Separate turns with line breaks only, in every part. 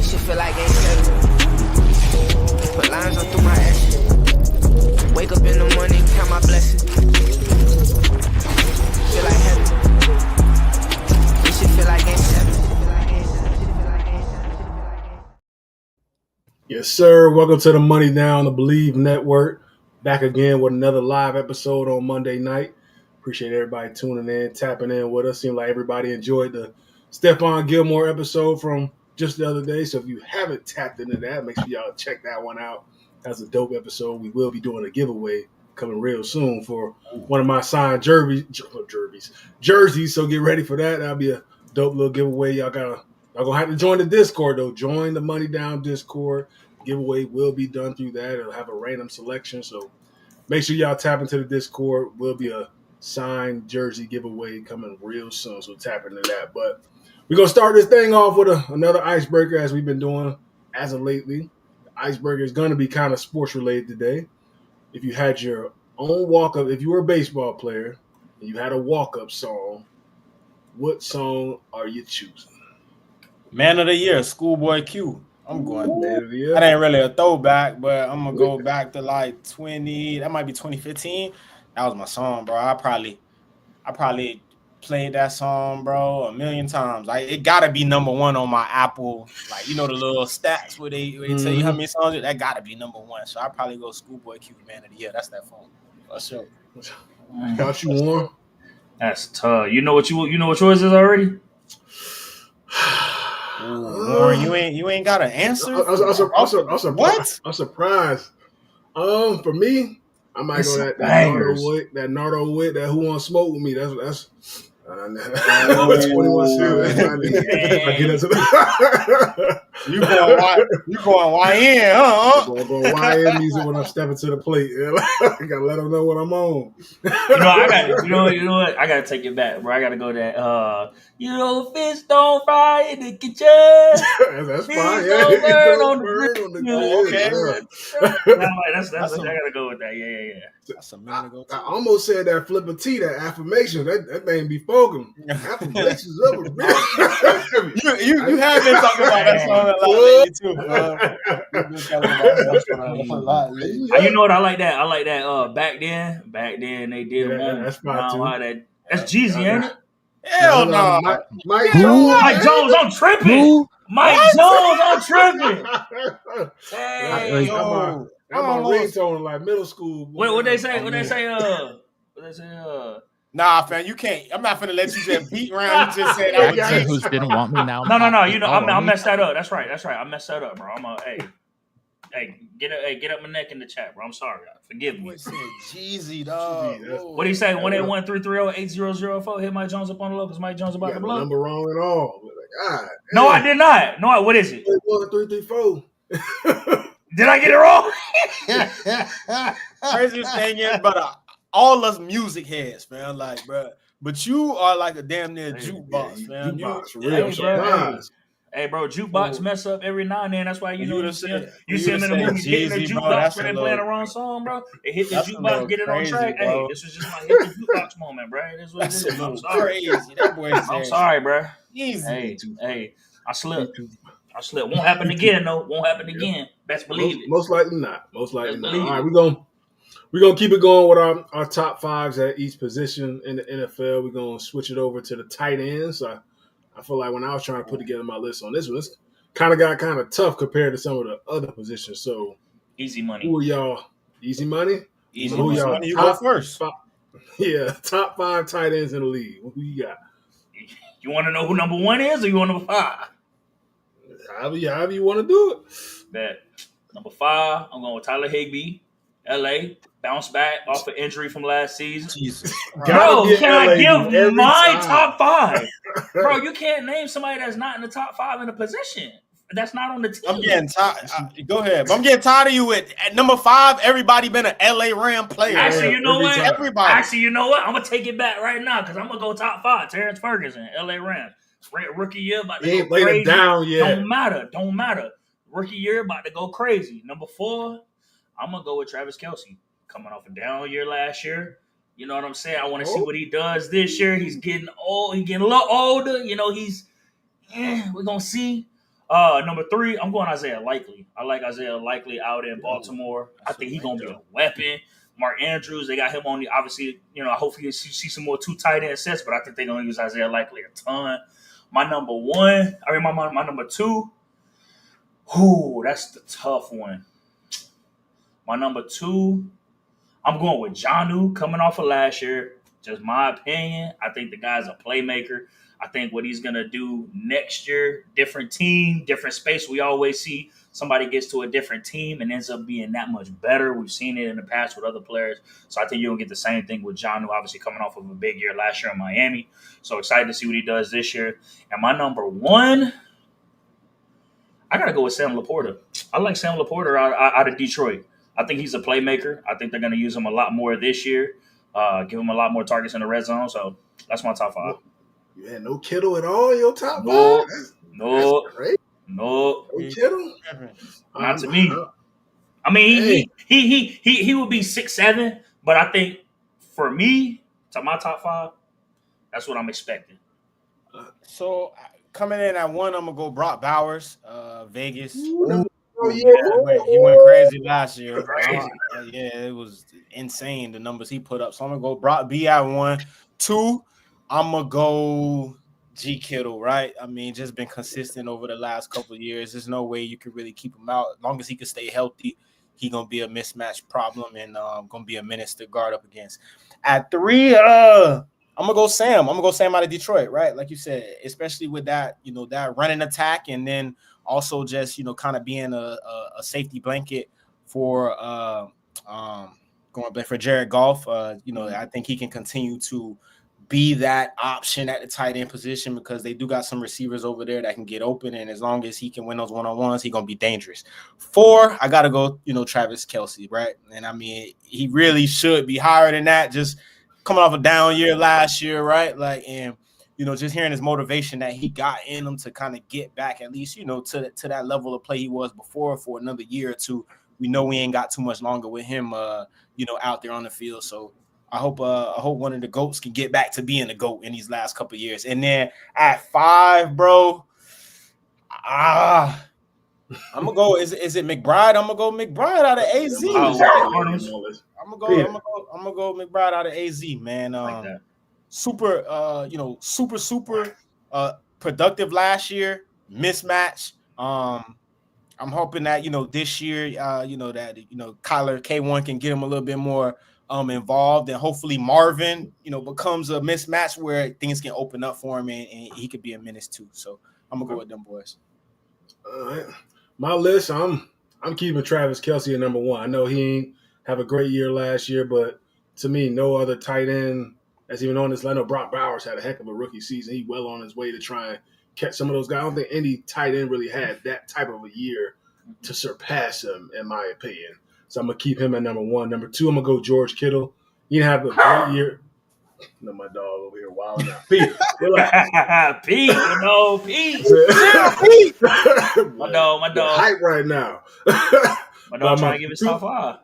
This shit feel like ain't seven. Put lines on through my ass. Wake up in the morning, count my blessings. Feel like heaven. This shit feel like ain't seven.
Yes, sir. Welcome to the Money Down, the Believe Network. Back again with another live episode on Monday night. Appreciate everybody tuning in, tapping in with us. Seemed like everybody enjoyed the Stephon Gilmore episode from just the other day. So if you haven't tapped into that, make sure y'all check that one out. That's a dope episode. We will be doing a giveaway coming real soon for one of my signed jerseys. So get ready for that. That'll be a dope little giveaway. Y'all gonna have to join the Discord though. Join the Money Down Discord. Giveaway will be done through that. It'll have a random selection. So make sure y'all tap into the Discord. Will be a signed jersey giveaway coming real soon. So tap into that. But we're gonna start this thing off with another icebreaker as we've been doing as of lately. The icebreaker is gonna be kind of sports related today. If you had your own walk-up, if you were a baseball player and you had a walk-up song, what song are you choosing?
Man of the Year, Schoolboy Q. I'm going.
Man of the Year.
That ain't really a throwback, but I'm gonna go back to like 20. That might be 2015. That was my song, bro. I probably played that song, bro, a million times. Like it gotta be number one on my Apple. Like the little stats where they tell you how many songs. That gotta be number one. So I probably go Schoolboy Q, Man of the Year. That's that phone. For sure.
Got you one.
That's tough. You know what yours is already?
Warren, you ain't got an answer.
I'm surprised. For me, I might go that Nardo Wick, that Who Wants Smoke With Me. That's 21 Savage.
You going YN, huh?
I'm going YN music when I'm stepping to the plate. I gotta let them know what I'm on.
You know what? I gotta take it back, bro. I gotta go that fish don't fry in the kitchen.
That's fine.
Don't burn on the
grill.
Okay.
Yeah.
That's I gotta go with that. Yeah.
That's a minute ago.
I almost said that flipper T, that affirmation. That thing be spoken. Affirmations of a
You have been talking about that song a lot lately too.
You know what? I like that. Back then they did one.
That's fine too.
That's Jeezy, ain't it?
Hell no.
Mike Jones.
Mike Jones, I'm tripping. Mike Jones, I'm tripping. Hey, yo.
I'm on ringtone like middle school.
What they say?
Nah, fam, you can't. I'm not finna let you just beat around. You just said that was
Who's didn't want me now?
No. I messed that up. That's right. I messed that up, bro. Get up my neck in the chat, bro. I'm sorry. Forgive me.
Jeezy, dog.
What do you say? 181-330-8004. Hit Mike Jones up on the low because Mike Jones about to blow.
Number wrong at all. God.
No, I did not. No, what is it?
334.
Did I get it wrong?
Craziest thing is, brother, all us music heads, man. Like, bro, but you are like a damn near jukebox, man.
Hey, bro, jukebox mess up every now and then. That's why you see him in the movie hitting the jukebox when they playing the wrong song, bro. They hit the jukebox, get it on track. Bro. Hey, this was just my hit the jukebox moment, bro. This was I'm sorry.
Crazy. That boy
I'm sorry, bro.
Easy.
Hey, I slipped. Won't happen again, though. Won't happen again. Best believe it.
Most likely not. All right, we're gonna keep it going with our top fives at each position in the NFL. We're gonna switch it over to the tight ends. I feel like when I was trying to put together my list on this one, it's got kind of tough compared to some of the other positions. So
easy money.
Who are y'all? Easy money?
Easy money. You go first.
Top 5 tight ends in the league. Who you got?
You want to know who number 1 is, or you want number 5?
However you want to do it.
Bet. Number 5, I'm going with Tyler Higbee, LA. Bounce back off an injury from last season.
Jesus.
Bro, can I give my top 5? Bro, you can't name somebody that's not in the top 5 in a position. That's not on the team.
I'm getting tired. Go ahead. I'm getting tired of you at number 5. Everybody been an LA Ram player.
Actually, you know what?
Everybody.
Actually, you know what? I'm gonna take it back right now because I'm gonna go top 5. Terrence Ferguson, LA Rams. Rookie year about to go crazy.
Down yet.
Don't matter. Rookie year about to go crazy. Number 4, I'm gonna go with Travis Kelce. Coming off a down year last year. You know what I'm saying? I want to see what he does this year. He's getting old. He's getting a little older. You know, we're going to see. Number 3, I'm going Isaiah Likely. I like Isaiah Likely out in Baltimore. I think he's gonna be a weapon. Mark Andrews, they got him on the obviously. I hopefully you see some more 2 tight end sets, but I think they're gonna use Isaiah Likely a ton. My number 1, my number 2. Ooh, that's the tough one. My number 2, I'm going with Jonnu coming off of last year. Just my opinion. I think the guy's a playmaker. I think what he's going to do next year, different team, different space. We always see somebody gets to a different team and ends up being that much better. We've seen it in the past with other players. So I think you're going to get the same thing with Jonnu, obviously coming off of a big year last year in Miami. So excited to see what he does this year. And my number 1, I got to go with Sam Laporta. I like Sam Laporta out of Detroit. I think he's a playmaker. I think they're going to use him a lot more this year, give him a lot more targets in the red zone. So that's my top 5.
You had no Kittle at all in your top 5?
No.
No Kittle?
Not to me. I mean, he would be 6'7", but I think for me, to my top 5, that's what I'm expecting.
So coming in at 1, I'm gonna go Brock Bowers, Vegas. He went crazy last year. It was insane the numbers he put up. So I'm gonna go Brock B at 1. 2, I'm gonna go G Kittle, right? I mean, just been consistent over the last couple of years. There's no way you can really keep him out. As long as he can stay healthy, he gonna be a mismatch problem and gonna be a menace to guard up against. At 3, I'm gonna go Sam. I'm gonna go Sam out of Detroit, right? Like you said, especially with that, that running attack, and then also just kind of being a safety blanket for going for Jared Goff. I think he can continue to be that option at the tight end position because they do got some receivers over there that can get open, and as long as he can win those one-on-ones, he's gonna be dangerous. 4, I gotta go, Travis Kelce, right? And I mean, he really should be higher than that. Just coming off a down year last year, right? And just hearing his motivation that he got in him to kind of get back at least, to that level of play he was before for another year or two. We know we ain't got too much longer with him, out there on the field. So I hope one of the GOATs can get back to being a GOAT in these last couple of years. And then at 5, bro, I'm gonna go. Is it McBride? I'm gonna go McBride out of AZ. I'm gonna go McBride out of AZ, man.
Like that.
Super productive last year. Mismatch. I'm hoping that this year, Kyler K1 can get him a little bit more involved, and hopefully Marvin, becomes a mismatch where things can open up for him and he could be a menace too. So I'm gonna go with them boys.
All right, my list. I'm keeping Travis Kelce at number 1. I know he ain't have a great year last year, but to me, no other tight end that's even on this line. I know Brock Bowers had a heck of a rookie season. He well on his way to try and catch some of those guys. I don't think any tight end really had that type of a year to surpass him, in my opinion. So I'm going to keep him at number 1. Number 2, I'm going to go George Kittle. He didn't have a great year. My dog over here wilding out. Pete.
Pete. My dog.
Hype right now.
My dog trying to give his top 5.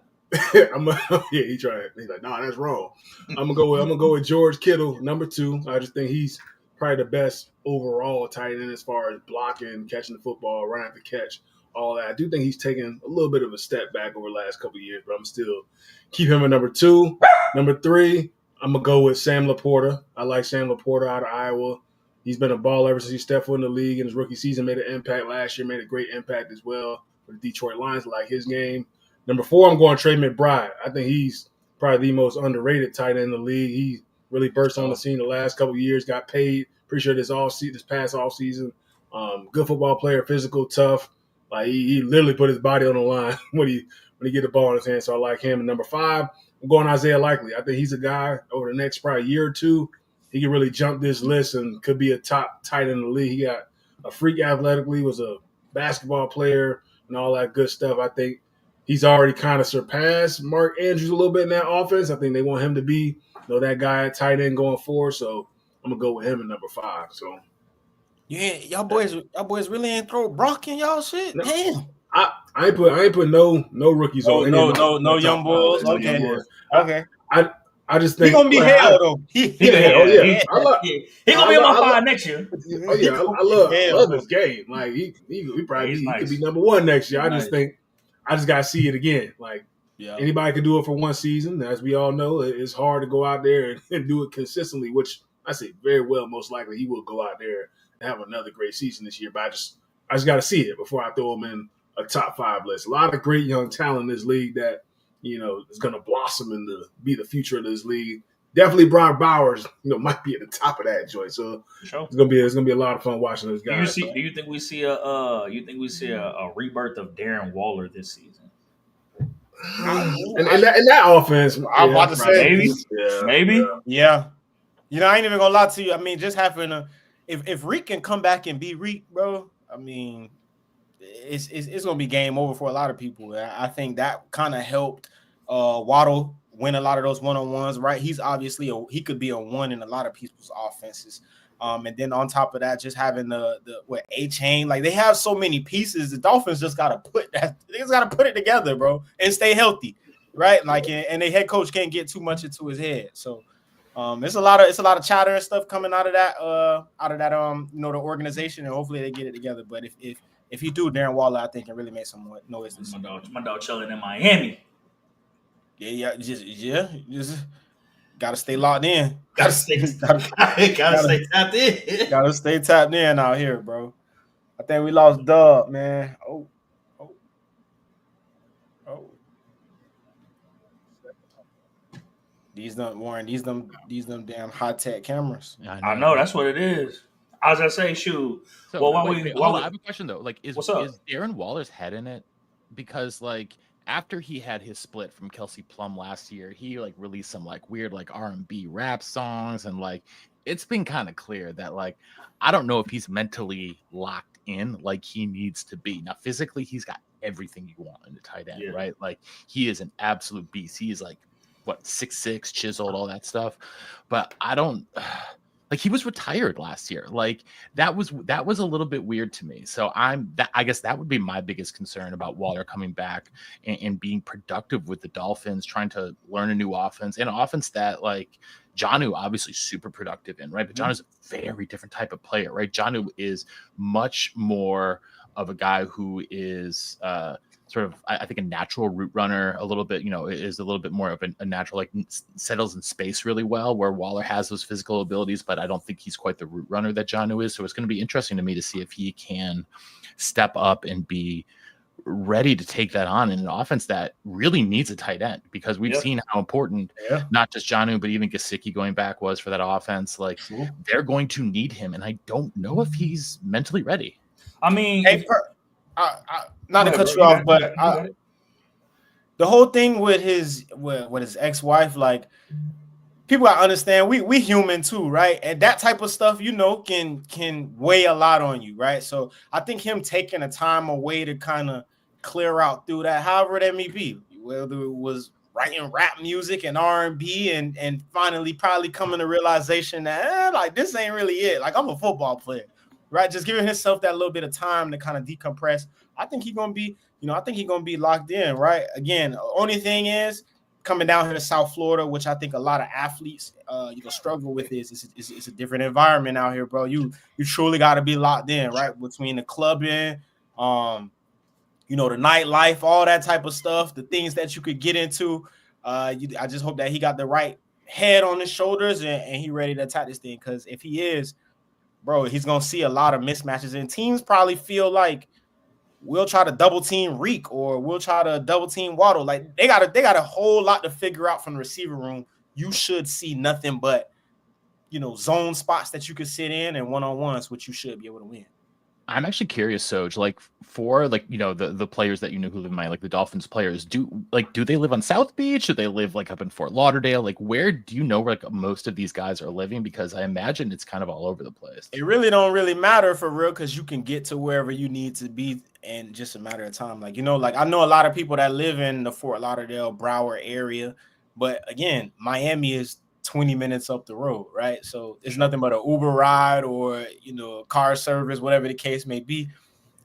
He tried. He's like, nah, that's wrong. I'm gonna go with George Kittle, number 2. I just think he's probably the best overall tight end as far as blocking, catching the football, running the catch, all that. I do think he's taken a little bit of a step back over the last couple of years, but I'm still keep him at number 2. Number 3, I'm gonna go with Sam Laporta. I like Sam Laporta out of Iowa. He's been a baller ever since he stepped foot in the league in his rookie season. Made an impact last year. Made a great impact as well for the Detroit Lions. Like his game. Number 4, I'm going Trey McBride. I think he's probably the most underrated tight end in the league. He really burst on the scene the last couple of years. Got paid. Pretty sure this past off season. Good football player, physical, tough. Like he literally put his body on the line when he get the ball in his hand. So I like him. And number 5, I'm going Isaiah Likely. I think he's a guy over the next probably year or two. He can really jump this list and could be a top tight end in the league. He got a freak athletically, was a basketball player and all that good stuff. I think he's already kind of surpassed Mark Andrews a little bit in that offense. I think they want him to be that guy at tight end going forward. So I'm gonna go with him at number 5. So
yeah, y'all boys really ain't throw Brock in y'all shit.
No.
Damn.
I ain't put no rookies on.
No young bulls. Okay.
I just think
he gonna be hell though.
He gonna be on my 5 next year.
Oh yeah, I love his game. Like he probably he could be number 1 next year. I just think I just gotta see it again. Like anybody could do it for one season. As we all know, it's hard to go out there and do it consistently. Which I say very well, most likely he will go out there and have another great season this year. But I just got to see it before I throw him in a top 5 list. A lot of great young talent in this league that is going to blossom and be the future of this league. Definitely, Brock Bowers, might be at the top of that joint. So it's gonna be a lot of fun watching this guy.
Do you think we see a rebirth of Darren Waller this season?
And that offense,
I'm about to say
maybe.
Yeah. I ain't even gonna lie to you. I mean, just having if Reek can come back and be Reek, bro. I mean, it's gonna be game over for a lot of people. I think that kind of helped Waddle win a lot of those one-on-ones, right? He's obviously he could be a 1 in a lot of people's offenses. And then on top of that, just having the A-Chain, like they have so many pieces. The Dolphins just gotta put it together, bro, and stay healthy, right? Like, and the head coach can't get too much into his head. So it's a lot of chatter and stuff coming out of that the organization, and hopefully they get it together. But if you do, Darren Waller, I think can really make some noise this year.
My dog chilling in Miami.
Just gotta stay locked in.
Gotta stay tapped in.
Gotta stay tapped in out here, bro. I think we lost Dub, man. Oh. These them damn high tech cameras.
I know that's what it is. As I say, shoot.
So, I have a question though. Like, is Darren Waller's head in it? Because like, after he had his split from Kelsey Plum last year, he like released some like weird like R&B rap songs, and like it's been kind of clear that like I don't know if he's mentally locked in like he needs to be. Now physically, he's got everything you want in the tight end, right? Like he is an absolute beast. He is like 6'6", chiseled, all that stuff. But I don't. Like he was retired last year. Like that was a little bit weird to me. So I guess that would be my biggest concern about Waller coming back and being productive with the Dolphins, trying to learn a new offense, an offense that like Jonnu obviously super productive in, right? But Jonnu's a very different type of player, right? Jonnu is much more of a guy who is sort of, I think, a natural route runner, a little bit, is a little bit more of a natural, like settles in space really well, where Waller has those physical abilities, but I don't think he's quite the route runner that Jonnu is. So it's going to be interesting to me to see if he can step up and be ready to take that on in an offense that really needs a tight end, because we've seen how important not just Jonnu, but even Gesicki going back was for that offense. Like they're going to need him. And I don't know if he's mentally ready.
I mean,
not to cut you off, but the whole thing with his ex-wife, like people gotta understand, we human too, right? And that type of stuff, can weigh a lot on you, right? So I think him taking a time away to kind of clear out through that, however that may be, whether it was writing rap music and R&B and finally probably coming to realization that like this ain't really it. Like I'm a football player, right? Just giving himself that little bit of time to kind of decompress. I think he's gonna be, locked in, right? Again, only thing is coming down here to South Florida, which I think a lot of athletes struggle with is it's a different environment out here, bro. You truly got to be locked in, right? Between the clubbing, the nightlife, all that type of stuff, the things that you could get into. I just hope that he got the right head on his shoulders and he ready to attack this thing. Because if he is, bro, he's gonna see a lot of mismatches, and teams probably feel like we'll try to double team Reek or we'll try to double team Waddle. Like they got a whole lot to figure out from the receiver room. You should see nothing but, zone spots that you could sit in and one-on-ones, which you should be able to win.
I'm actually curious, Soj, like for the players that who live in Miami, like the Dolphins players, do they live on South Beach? Do they live like up in Fort Lauderdale? Like where do you know where like most of these guys are living? Because I imagine it's kind of all over the place.
It really don't really matter for real, because you can get to wherever you need to be in just a matter of time. Like, I know a lot of people that live in the Fort Lauderdale, Broward area, but again, Miami is 20 minutes up the road, right? So it's nothing but an Uber ride or, a car service, whatever the case may be.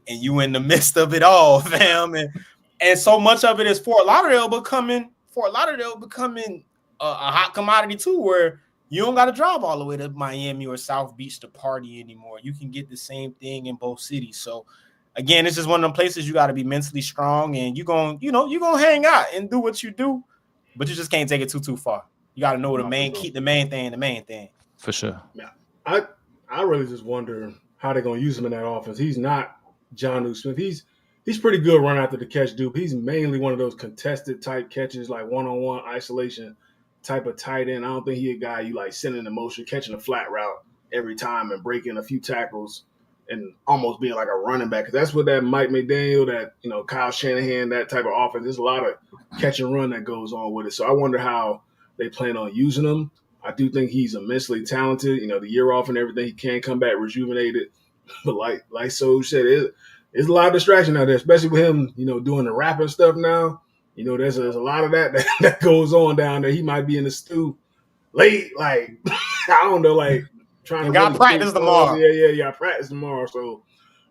And you in the midst of it all, fam. And so much of it is Fort Lauderdale becoming hot commodity too, where you don't got to drive all the way to Miami or South Beach to party anymore. You can get the same thing in both cities. So again, it's just one of them places you got to be mentally strong, and you're gonna hang out and do what you do, but you just can't take it too far. You got to know keep the main thing.
For sure.
Yeah. I really just wonder how they're gonna use him in that offense. He's not Jonnu Smith. He's pretty good run after the catch dude. He's mainly one of those contested type catches, like one-on-one isolation type of tight end. I don't think he's a guy you like sending in motion, catching a flat route every time and breaking a few tackles and almost being like a running back. Because that's what that Mike McDaniel, that Kyle Shanahan, that type of offense. There's a lot of catch and run that goes on with it. So I wonder how they plan on using him. I do think he's immensely talented. The year off and everything, he can come back rejuvenated. But like Soj said, there's a lot of distraction out there, especially with him, doing the rapping stuff now. There's a lot of that goes on down there. He might be in the stew late, like I don't know, like trying to
got practice tomorrow.
Yeah, practice tomorrow. So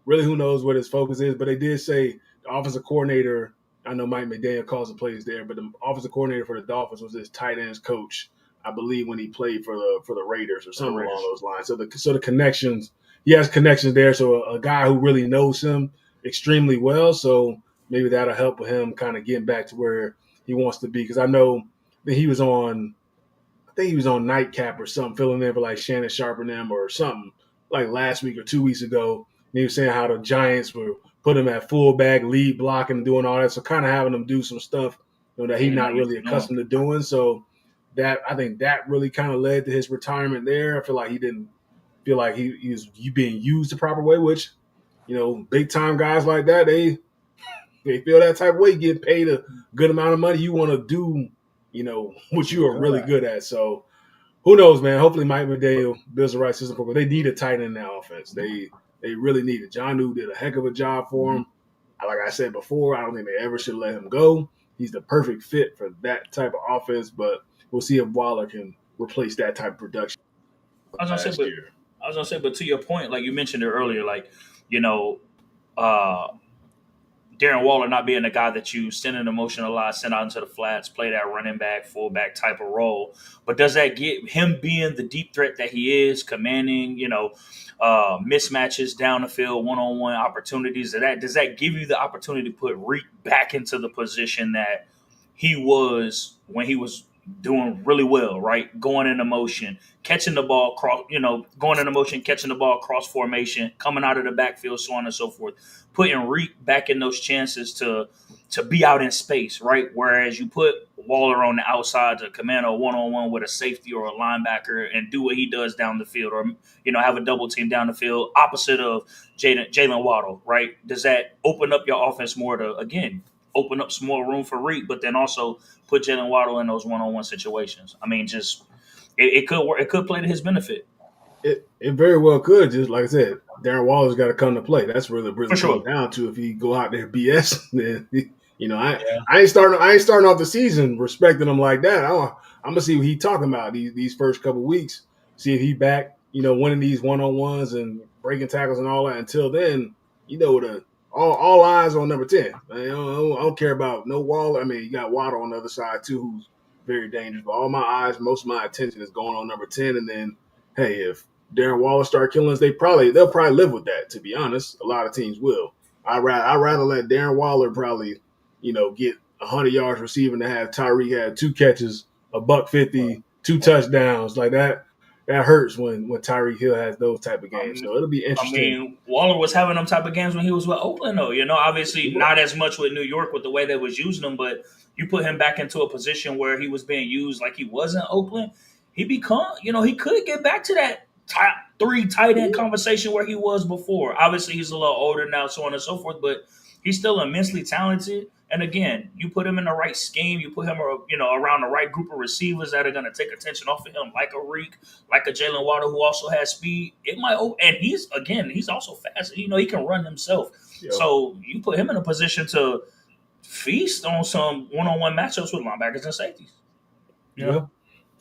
really, who knows what his focus is? But they did say the offensive coordinator. I know Mike McDaniel calls the plays there, but the offensive coordinator for the Dolphins was his tight ends coach, I believe, when he played for the Raiders or something along those lines. So the connections, he has connections there. So a guy who really knows him extremely well. So maybe that'll help with him kind of getting back to where he wants to be. Because I know that he was on Nightcap or something, filling in for like Shannon Sharp and them or something like last week or 2 weeks ago. And he was saying how the Giants were put him at fullback, lead blocking, and doing all that. So kind of having him do some stuff that he's not really accustomed to doing. So I think that really kind of led to his retirement there. I feel like he didn't feel like he was being used the proper way, which, big time guys like that, they feel that type of way, get paid a good amount of money. You want to do, what you are really good at. So who knows, man? Hopefully Mike McDaniel builds the right system for them. They need a tight end in that offense. They really need it. Jonnu did a heck of a job for him. Like I said before, I don't think they ever should let him go. He's the perfect fit for that type of offense, but we'll see if Waller can replace that type of production.
I was gonna say, but to your point, like you mentioned it earlier, like Darren Waller not being the guy that you send an emotional line, send out into the flats, play that running back, fullback type of role. But does that get him being the deep threat that he is, commanding, mismatches down the field, one-on-one opportunities? Does that give you the opportunity to put Reek back into the position that he was when he was doing really well, right? Going into motion, catching the ball, going into motion, catching the ball, cross formation, coming out of the backfield, so on and so forth. Putting Reek back in those chances to be out in space, right? Whereas you put Waller on the outside to command a one-on-one with a safety or a linebacker and do what he does down the field, or have a double team down the field, opposite of Jalen Waddle, right? Does that open up your offense more to, again, open up some more room for Reek, but then also put Jalen Waddle in those one-on-one situations? I mean, just it could work. It could play to his benefit.
It very well could. Just like I said, Darren Waller's got to come to play. That's really comes down to if he go out there BS. Then I ain't starting off the season respecting him like that. I'm gonna see what he's talking about these first couple weeks. See if he back, winning these one-on-ones and breaking tackles and all that. Until then, all eyes on number 10. I don't care about no Waller. I mean, you got Waddle on the other side too, who's very dangerous. But all my eyes, most of my attention is going on number 10. And then, hey, if Darren Waller start killing us, they'll probably live with that. To be honest, a lot of teams will. I'd rather let Darren Waller probably, get 100 yards receiving to have Tyreek have 2 catches, $150, 2 touchdowns like that. That hurts when Tyreek Hill has those type of games. So it'll be interesting.
I mean, Waller was having them type of games when he was with Oakland, though. Obviously not as much with New York with the way they was using him, but you put him back into a position where he was being used like he was in Oakland, he could get back to that top 3 tight end conversation where he was before. Obviously, he's a little older now, so on and so forth, but he's still immensely talented. And again, you put him in the right scheme, you put him, around the right group of receivers that are going to take attention off of him, like a Reek, like a Jalen Waddle, who also has speed. It might, and he's also fast. He can run himself. Yep. So you put him in a position to feast on some one-on-one matchups with linebackers and safeties.
Yeah,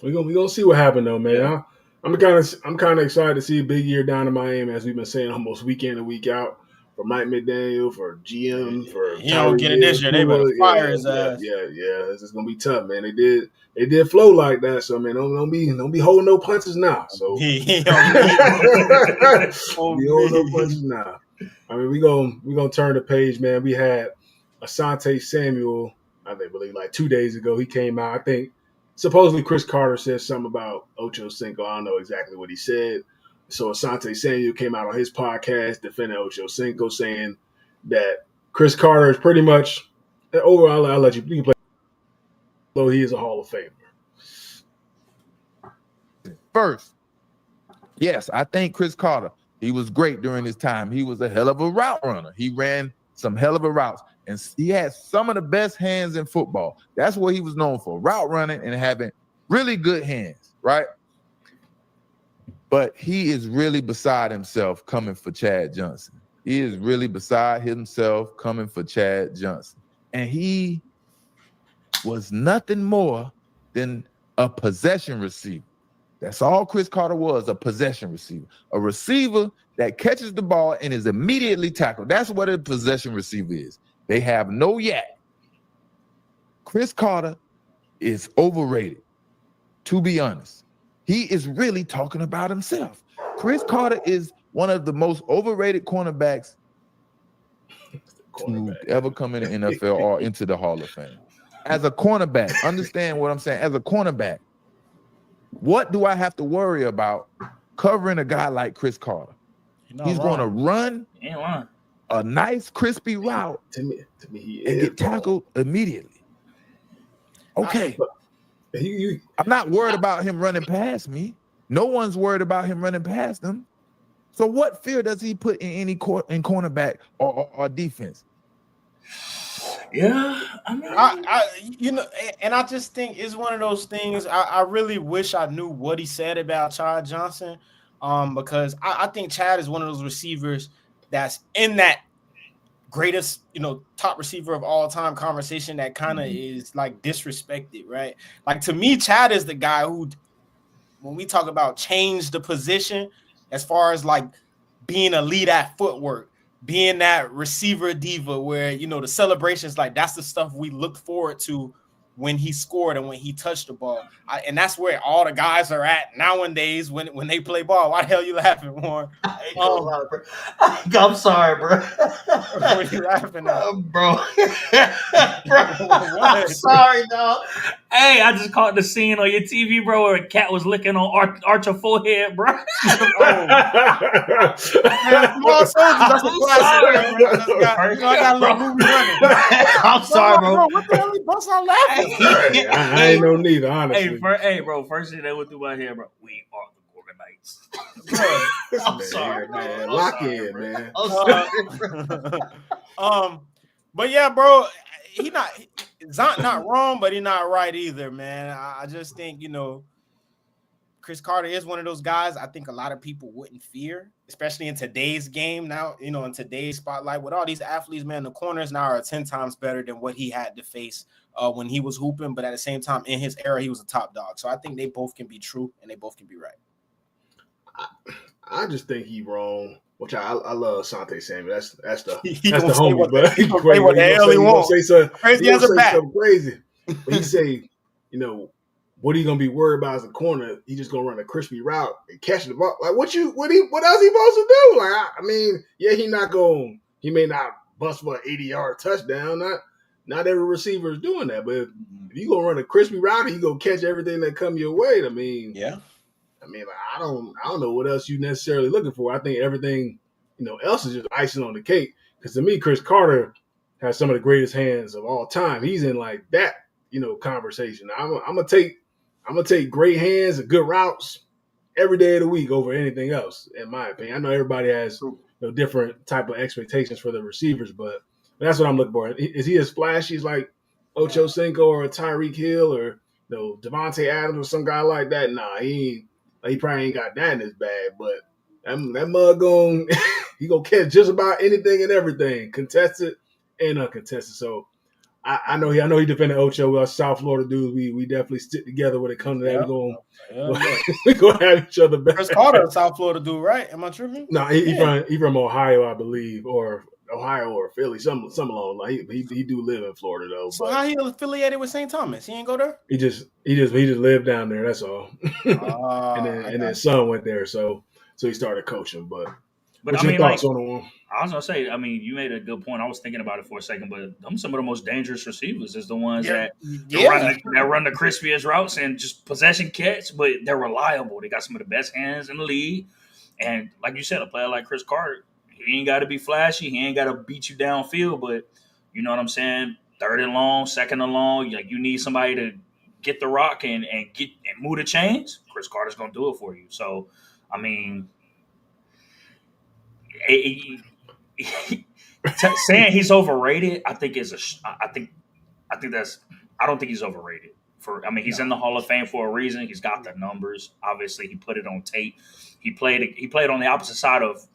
we're gonna see what happened though, man. Yeah. I'm kind of excited to see a big year down in Miami, as we've been saying almost week in and week out. Mike McDaniel, for GM, for
he don't get it this year. They better fire his ass.
Yeah. It's gonna be tough, man. They did flow like that, so man, don't be holding no punches now. So
he
don't be holding no punches now. I mean, we gonna turn the page, man. We had Asante Samuel, I believe like 2 days ago. He came out. I think supposedly Cris Carter said something about Ocho Cinco. I don't know exactly what he said. So Asante Samuel came out on his podcast defending Ocho Cinco, saying that Cris Carter is pretty much overall. I'll let you play. Though he is a Hall of Famer.
First, yes, I think Cris Carter, he was great during his time. He was a hell of a route runner. He ran some hell of a routes, and he had some of the best hands in football. That's what he was known for, route running and having really good hands, right? But he is really beside himself coming for Chad Johnson. He is really beside himself coming for Chad Johnson. And he was nothing more than a possession receiver. That's all Cris Carter was, a possession receiver. A receiver that catches the ball and is immediately tackled. That's what a possession receiver is. They have no yak. Cris Carter is overrated, to be honest. He is really talking about himself. Cris Carter is one of the most overrated cornerbacks to ever come in the NFL or into the Hall of Fame. As a cornerback, understand what I'm saying? As a cornerback, what do I have to worry about covering a guy like Cris Carter? He's going to run a nice, crispy route
to me he
and get tackled immediately. Okay. I'm not worried about him running past me. No one's worried about him running past them. So what fear does he put in any cornerback or defense?
Yeah, I mean,
and I just think it's one of those things. I really wish I knew what he said about Chad Johnson, because I think Chad is one of those receivers that's in that greatest, top receiver of all time conversation that kind of is like disrespected, right? Like, to me, Chad is the guy who, when we talk about change the position, as far as like being elite at footwork, being that receiver diva where, the celebrations, like that's the stuff we look forward to when he scored and when he touched the ball. And that's where all the guys are at nowadays when they play ball. Why the hell you laughing, Warren?
I'm sorry, bro.
What are you laughing at?
Bro. I'm sorry, dog. Hey, I just caught the scene on your TV, bro, where a cat was licking on Archer forehead, bro.
That's a classic, man. I got a little movie running.
I'm sorry, bro.
What the hell he bust out laughing?
I ain't no neither, honestly.
Hey, bro. First thing that went through my head, bro. We are the Gorgon Knights. I'm sorry, man.
Lock in, man.
But yeah, bro, Zont not wrong, but he's not right either, man. I just think, Cris Carter is one of those guys I think a lot of people wouldn't fear, especially in today's game now, in today's spotlight with all these athletes, man. The corners now are 10 times better than what he had to face when he was hooping. But at the same time, in his era, he was a top dog. So I think they both can be true and they both can be right.
I just think he wrong. Which I love Asante Samuel. That's the
homie,
but
he gonna say what the hell he wants.
Crazy as a bat. Something crazy. But he say, what are you gonna be worried about as a corner? He just gonna run a crispy route and catch the ball. Like what else he supposed to do? Like I mean, yeah, he may not bust for an 80-yard touchdown. Not every receiver is doing that. But if you gonna run a crispy route, you gonna catch everything that come your way. I mean,
yeah.
I don't know what else you necessarily looking for. I think everything, else is just icing on the cake. Because to me, Cris Carter has some of the greatest hands of all time. He's in like that, conversation. I'm gonna take great hands and good routes every day of the week over anything else, in my opinion. I know everybody has different type of expectations for the receivers, but that's what I'm looking for. Is he as flashy as like Ocho Cinco or a Tyreek Hill or Devontae Adams or some guy like that? Nah, he probably ain't got that in his bag, but that mug he gonna catch just about anything and everything, contested and uncontested. So I know he defended Ocho. We are South Florida dudes. We definitely stick together when it comes to that. We gonna have each other back.
Cris Carter, a South Florida dude, right? Am I tripping?
No, he from Ohio, I believe, or Ohio or Philly, some along. Like he do live in Florida though.
So how he affiliated with St. Thomas? He ain't go there.
He just lived down there. That's all. And then son went there, so he started coaching. But what's your thoughts on the one?
I was gonna say, I mean, you made a good point. I was thinking about it for a second, but some of the most dangerous receivers is the ones that run the crispiest routes and just possession catch, but they're reliable. They got some of the best hands in the league. And like you said, a player like Cris Carter, he ain't got to be flashy. He ain't got to beat you downfield, but you know what I'm saying? 3rd and long, 2nd and long, like you need somebody to get the rock and move the chains. Cris Carter's gonna do it for you. So, I mean, saying he's overrated, I think I don't think he's overrated. He's in the Hall of Fame for a reason. He's got the numbers. Obviously, he put it on tape. He played on the opposite side of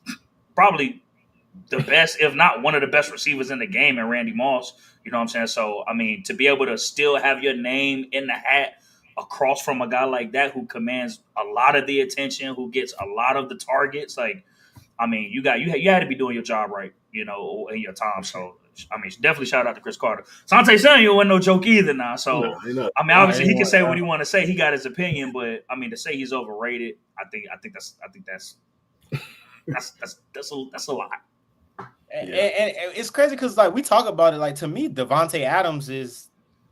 probably the best, if not one of the best receivers in the game, and Randy Moss. You know what I'm saying? So, I mean, to be able to still have your name in the hat across from a guy like that who commands a lot of the attention, who gets a lot of the targets, like, I mean, you had to be doing your job right, you know, in your time. So, I mean, definitely shout out to Cris Carter. Sante Samuel wasn't no joke either now. So, I mean, obviously he can say what he want to say. He got his opinion, but I mean, to say he's overrated, I think that's a lot.
And it's crazy because like we talk about it, like to me, Devontae Adams is,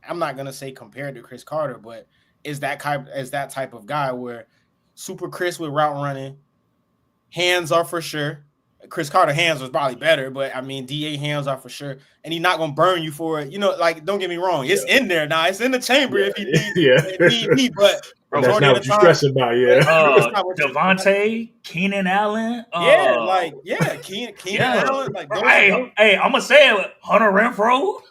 I'm not gonna say compared to Cris Carter, but is that type of guy where super crisp with route running, hands are for sure. Cris Carter hands was probably better, but I mean DA hands are for sure, and he's not gonna burn you for it. You know, like don't get me wrong, it's in there now. It's in the chamber if he needs. But
that's not what you're stressing about,
Devontae, Keenan Allen,
Keenan Allen. Like,
hey, I'm gonna say it, Hunter Renfrow.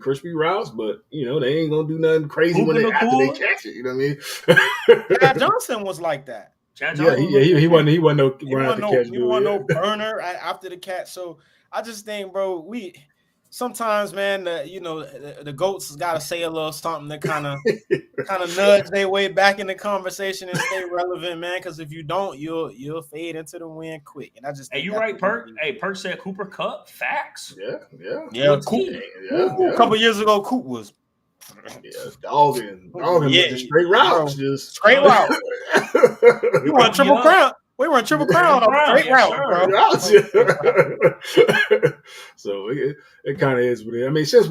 Crispy routes, but you know they ain't gonna do nothing crazy after they catch it. You know what I mean?
Chad Johnson was like that.
He wasn't no
burner after the catch. So I just think, bro, sometimes, man, the GOATs got to say a little something to kind of nudge their way back in the conversation and stay relevant, man. Because if you don't, you'll fade into the wind quick. And I just think
you right, Perk. Hey, Perk said Cooper Kupp. Facts.
Yeah. Coop. A couple years ago, Coop was.
Dogging, just straight routes, just
straight route. We won Triple Crown. We were in Triple Crown on straight route,
bro. So it kind of is what it is. I mean, since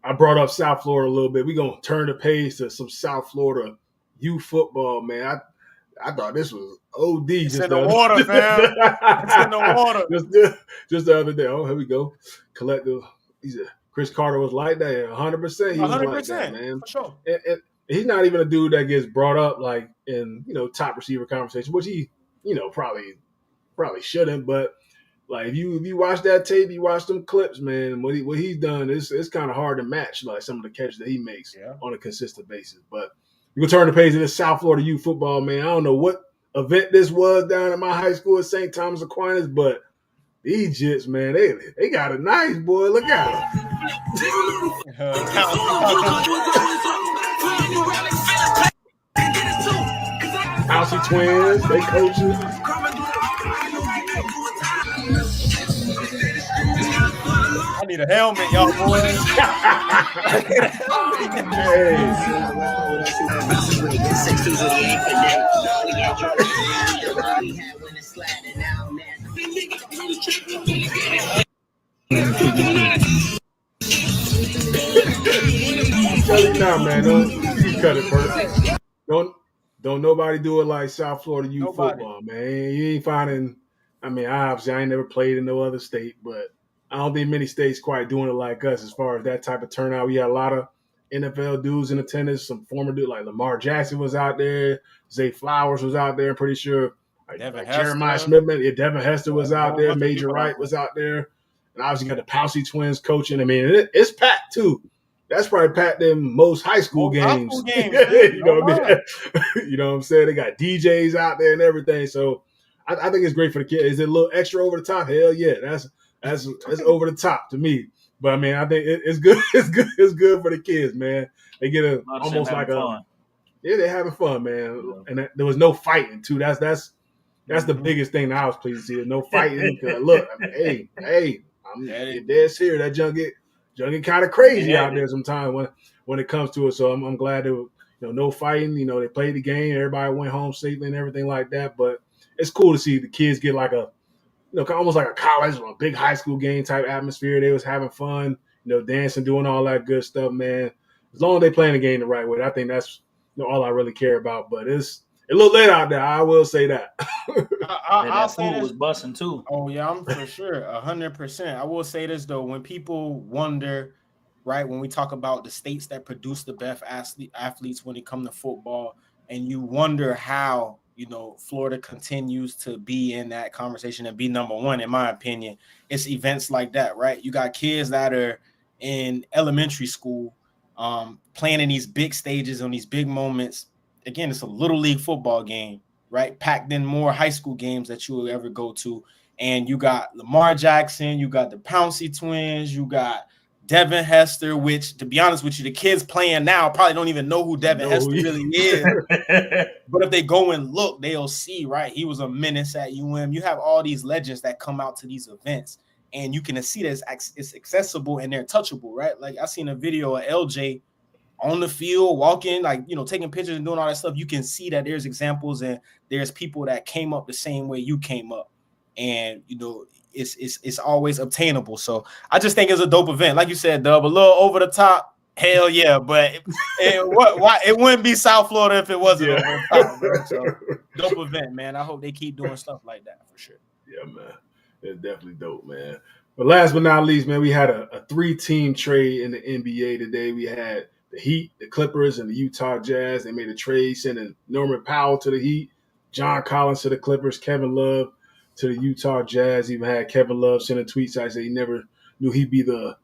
I brought up South Florida a little bit, we're gonna turn the page to some South Florida youth football, man. I thought this was OD.
It's in the water, fam. It's in the water.
Just the other day. Oh, here we go. Collective. Cris Carter was like that, 100%. He was 100%, like that, man.
For sure.
And he's not even a dude that gets brought up like in top receiver conversation, which he probably shouldn't. But like if you watch that tape, you watch them clips, man. What he's done it's kind of hard to match like some of the catches that he makes on a consistent basis. But you can turn the page to this South Florida youth football, man. I don't know what event this was down at my high school at St. Thomas Aquinas, but these Jits, man, they got it nice, boy. Look at them. Housey twins, they coaches.
I need a helmet, y'all boys.
Nah, man, you cut it first. Don't nobody do it like South Florida youth football, man. You ain't finding. I mean, obviously, I ain't never played in no other state, but I don't think many states quite doing it like us as far as that type of turnout. We had a lot of NFL dudes in attendance. Some former dudes like Lamar Jackson was out there. Zay Flowers was out there. I'm pretty sure. Jeremiah Smithman, Devin Hester was out there. Major Wright was out there. And obviously got the Housey twins coaching. I mean, it's packed too. That's probably packed them most high school games. You know what I mean? You know what I'm saying? They got DJs out there and everything. So I think it's great for the kids. Is it a little extra over the top? Hell yeah. That's over the top to me. But I mean, I think it's good. It's good for the kids, man. They get almost like
fun.
They're having fun, man. And there was no fighting too. That's the biggest thing that I was pleased to see. There's no fighting. Look, I mean, hey, I'm dead serious. That junk get kind of crazy out there sometimes when it comes to it. So I'm glad there was, no fighting. They played the game. Everybody went home safely and everything like that. But it's cool to see the kids get like a, almost like a college or a big high school game type atmosphere. They was having fun, dancing, doing all that good stuff, man. As long as they playing the game the right way, I think that's all I really care about. But it's a little late out there. I will say that.
That food was busting too.
Oh yeah, I'm for sure 100%. I will say this though, when people wonder, right, when we talk about the states that produce the best athletes when it comes to football, and you wonder how Florida continues to be in that conversation and be number one, in my opinion, it's events like that, right? You got kids that are in elementary school playing in these big stages on these big moments. Again, it's a little league football game, right? Packed in more high school games that you will ever go to. And you got Lamar Jackson, you got the Pouncey twins, you got Devin Hester, which, to be honest with you, the kids playing now probably don't even know who Devin Hester really is. But if they go and look, they'll see, right? He was a menace at UM. You have all these legends that come out to these events, and you can see that it's accessible and they're touchable, right? Like I seen a video of LJ on the field, walking, like, taking pictures and doing all that stuff. You can see that there's examples and there's people that came up the same way you came up. And, it's always obtainable. So I just think it's a dope event. Like you said, Dub, a little over the top. Hell yeah. But it wouldn't be South Florida if it wasn't over the top, bro. So dope event, man. I hope they keep doing stuff like that for sure.
Yeah, man. It's definitely dope, man. But last but not least, man, we had a 3-team trade in the NBA today. We had the Heat, the Clippers, and the Utah Jazz. They made a trade sending Norman Powell to the Heat, John Collins to the Clippers, Kevin Love to the Utah Jazz. Even had Kevin Love sending tweets. I said he never knew he'd be the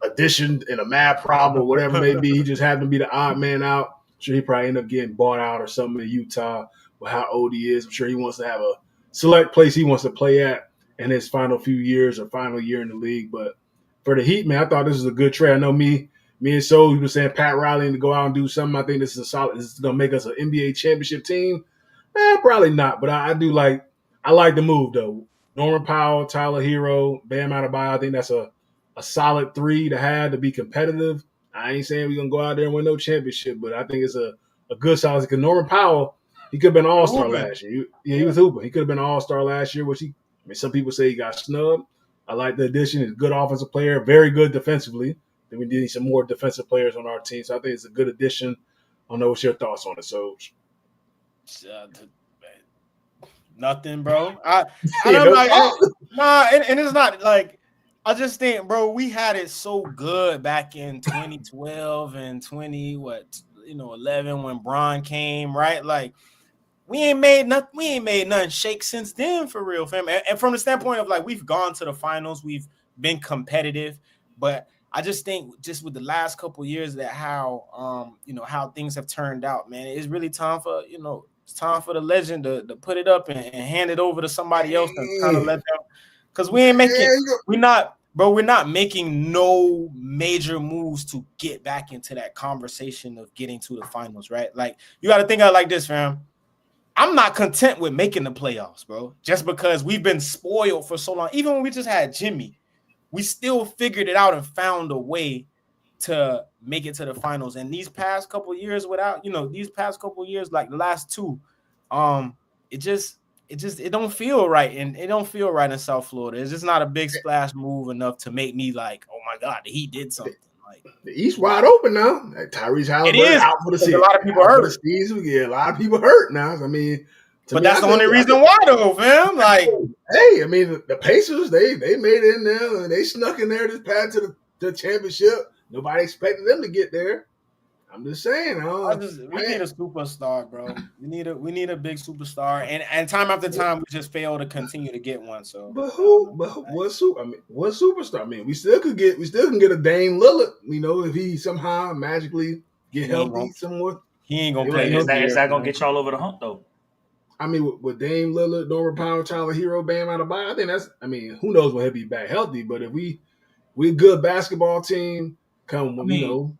addition in a math problem or whatever it may be. He just happened to be the odd man out. I'm sure he probably ended up getting bought out or something in Utah with how old he is. I'm sure he wants to have a select place he wants to play at in his final few years or final year in the league. But for the Heat, man, I thought this was a good trade. I know me and So, we were saying Pat Riley to go out and do something. I think this is this is going to make us an NBA championship team. Probably not, but I like the move, though. Norman Powell, Tyler Hero, Bam Adebayo, I think that's a solid 3 to have to be competitive. I ain't saying we're going to go out there and win no championship, but I think it's a good solid because Norman Powell, he could have been an all-star last year. He was hooping. He could have been an all-star last year, which some people say he got snubbed. I like the addition. He's a good offensive player, very good defensively. Then we need some more defensive players on our team, so I think it's a good addition. I don't know what's your thoughts on it, Soj.
Nothing, bro. And it's not like I just think, bro, we had it so good back in 2012 and 11 when Bron came, right? Like we ain't made nothing shake since then, for real, fam. And from the standpoint of like we've gone to the finals, we've been competitive, but I just think just with the last couple of years that how things have turned out, man, it's really time for it's time for the legend to put it up and hand it over to somebody else and kind of let them, because we ain't making we're not making no major moves to get back into that conversation of getting to the finals, right? Like you got to think of it like this, fam. I'm not content with making the playoffs, bro, just because we've been spoiled for so long. Even when we just had Jimmy, we still figured it out and found a way to make it to the finals. And these past couple of years like the last 2, it don't feel right. And it don't feel right in South Florida. It's just not a big splash move enough to make me like, oh my God, he did something. Like
the East wide open now. Like Tyrese Halliburton out for the season.
A lot of people hurt.
Yeah, a lot of people hurt now. I mean,
but that's the only reason why, though, fam. Like,
hey, I mean, the Pacers, they made it in there and they snuck in there this path to the championship. Nobody expected them to get there. I'm just saying.
We need a superstar, bro. We need a big superstar, and time after time we just fail to continue to get one. So,
what superstar? I mean, we still can get a Dame Lillard. If he somehow magically get healthy somewhere.
He ain't gonna play.
Is that gonna get y'all over the hump though?
I mean, with Dame Lillard, Norman Powell, Tyler Hero, Bam Adebayo, I think who knows when he'll be back healthy. But if we we a good basketball team. Come,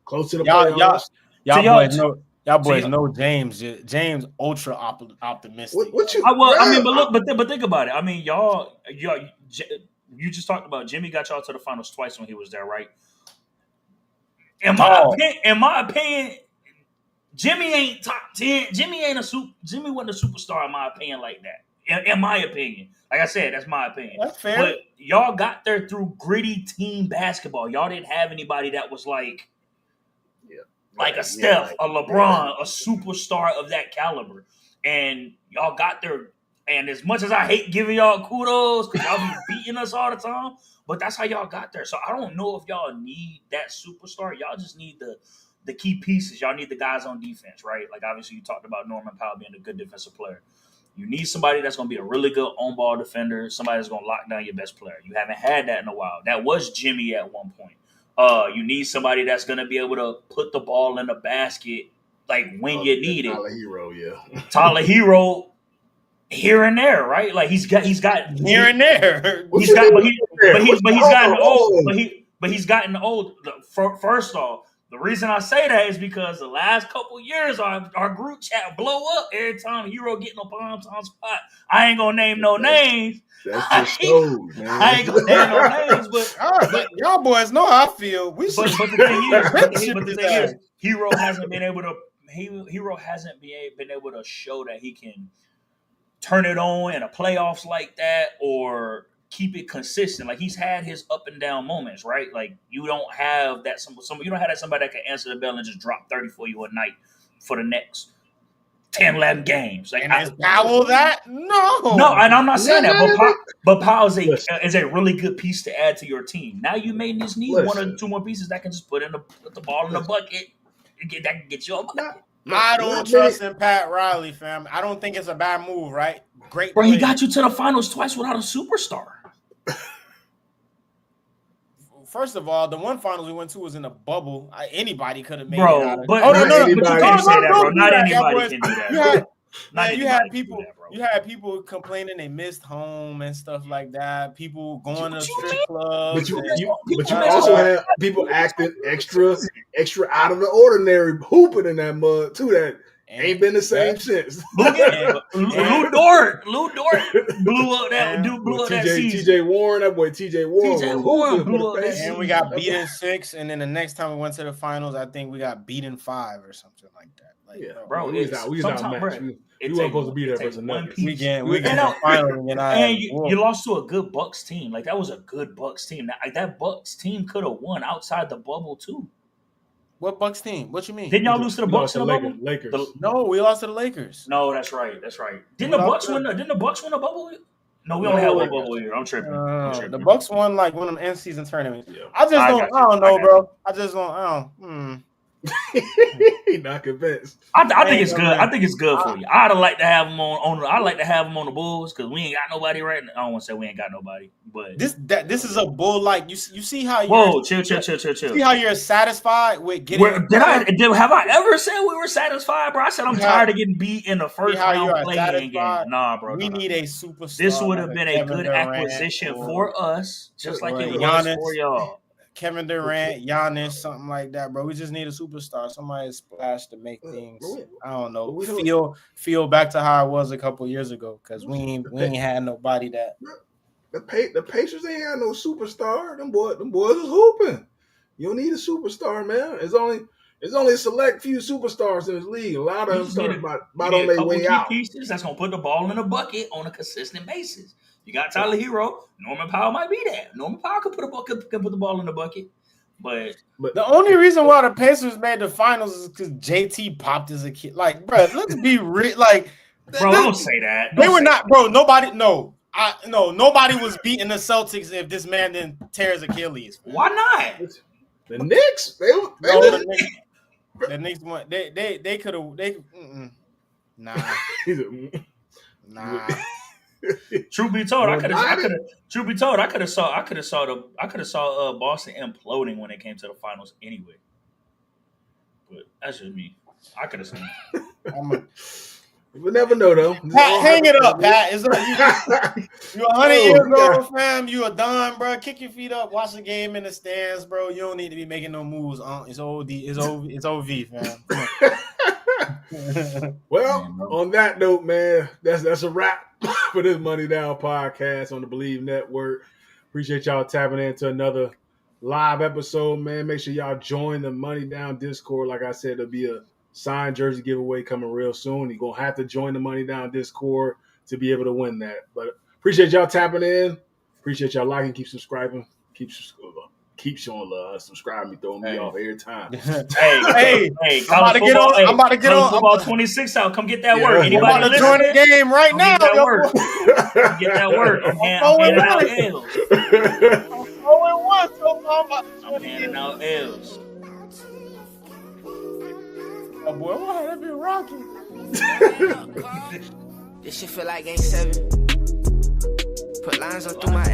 close to the playoffs.
Y'all boys know James. James ultra optimistic.
What you?
But think about it. I mean, y'all, you just talked about Jimmy got y'all to the finals twice when he was there, right? In my opinion, Jimmy ain't top 10. Jimmy wasn't a superstar in my opinion like that. In my opinion, like I said, that's my opinion.
That's fair.
But y'all got there through gritty team basketball. Y'all didn't have anybody that was like a Steph, a LeBron, a superstar of that caliber. And y'all got there. And as much as I hate giving y'all kudos because y'all be beating us all the time, but that's how y'all got there. So I don't know if y'all need that superstar. Y'all just need the key pieces. Y'all need the guys on defense, right? Like obviously you talked about Norman Powell being a good defensive player. You need somebody that's going to be a really good on-ball defender, somebody that's going to lock down your best player. You haven't had that in a while. That was Jimmy at one point. You need somebody that's going to be able to put the ball in the basket like when you need it. Tyler Hero, here and there, right? Like he's got
here and there.
He's gotten old. First off, the reason I say that is because the last couple years our group chat blow up every time Hero getting a bomb time spot. I ain't gonna name no names.
That's just shows, man.
I ain't gonna name no names, but
y'all boys know how I feel.
But the thing is, Hero hasn't been able to show that he can turn it on in a playoffs like that or keep it consistent. Like he's had his up and down moments, right? Like you don't have that somebody that can answer the bell and just drop 30 for you a night for the next 10, 11 games. Like
is Powell that?
No, and I'm not saying that, but Powell is a really good piece to add to your team. Now you may just need one or two more pieces that can just put the ball in the bucket that can get you a bucket.
I don't trust in Pat Riley, fam. I don't think it's a bad move, right? Great.
Bro, he got you to the finals twice without a superstar.
First of all, the one finals we went to was in a bubble. Anybody could have made it out of it.
But you can't say that, bro. Not anybody can do that.
You had people complaining they missed home and stuff like that. People going to strip clubs.
But you also have people acting extra out of the ordinary, hooping in that mud too. That ain't been the same since.
Lou Dort blew up that season.
TJ Warren, that boy TJ Warren
blew up that
season. And we got beaten 6, and then the next time we went to the finals, I think we got beaten 5 or something like that.
We was outmatched. We weren't supposed to be there versus Nuggets.
We get the final,
and you lost to a good Bucks team. Like that was a good Bucks team. That Bucks team could have won outside the bubble too.
What Bucks team? What you mean?
Didn't y'all lose to the Bucks in the bubble?
Lakers.
No, we lost to the Lakers.
No, that's right. Didn't the Bucks win a bubble? No, we only had one bubble here. I'm tripping.
The Bucks won like one of them end season tournaments. Yeah. I don't know, bro. I don't.
He not convinced.
I think it's good. I think it's good for you. I'd like to have him on. I like to have him on the Bulls because we ain't got nobody right now. I don't want to say we ain't got nobody, but
this is a bull. Like you see how
chill.
See how you're satisfied with getting.
Have I ever said we were satisfied, bro? I said I'm tired of getting beat in the first round playing game. Nah, bro.
We need a superstar.
This would have been a good acquisition for us, just like it was for y'all.
Kevin Durant, Giannis, something like that, bro. We just need a superstar, somebody splash to make things. I don't know. Feel back to how it was a couple years ago because we ain't had nobody that.
The Pacers ain't had no superstar. Them boys was hooping. You don't need a superstar, man. It's only a select few superstars in this league. A lot of them started about on their way out.
Pieces that's gonna put the ball in the bucket on a consistent basis. You got Tyler Hero. Norman Powell might be there. Norman Powell could put the ball in the bucket. But
the only reason why the Pacers made the finals is because JT popped as a kid. Like, bro, let's be real. Like,
bro, don't say that.
They were not, bro. Nobody was beating the Celtics if this man didn't tear his Achilles.
Why not?
The Knicks?
The Knicks won. They could have. Nah.
Truth be told, I could have saw Boston imploding when it came to the finals anyway. But that's just me. I could have seen.
You never know though.
Pat, hang it up, Pat. You 100 years old, fam. You a done, bro. Kick your feet up. Watch the game in the stands, bro. You don't need to be making no moves. It's OD. It's OV, fam.
Well, on that note, man, that's a wrap for this Money Down podcast on the Believe Network. Appreciate y'all tapping into another live episode, man. Make sure y'all join the Money Down Discord. Like I said, there'll be a signed jersey giveaway coming real soon. You're going to have to join the Money Down Discord to be able to win that. But appreciate y'all tapping in. Appreciate y'all liking, keep subscribing, keep showing love. Subscribe me, throwing me off every time.
Hey,
I'm about to get on. I'm about to get on.
Football 26 out. Come get that work. Anybody
I'm about to join the game right now.
Get that work. Get that work. I'm handing out L's. I'm handing out L's.
Oh boy, why have been rocking?
This shit feel like Game 7. Put lines on through my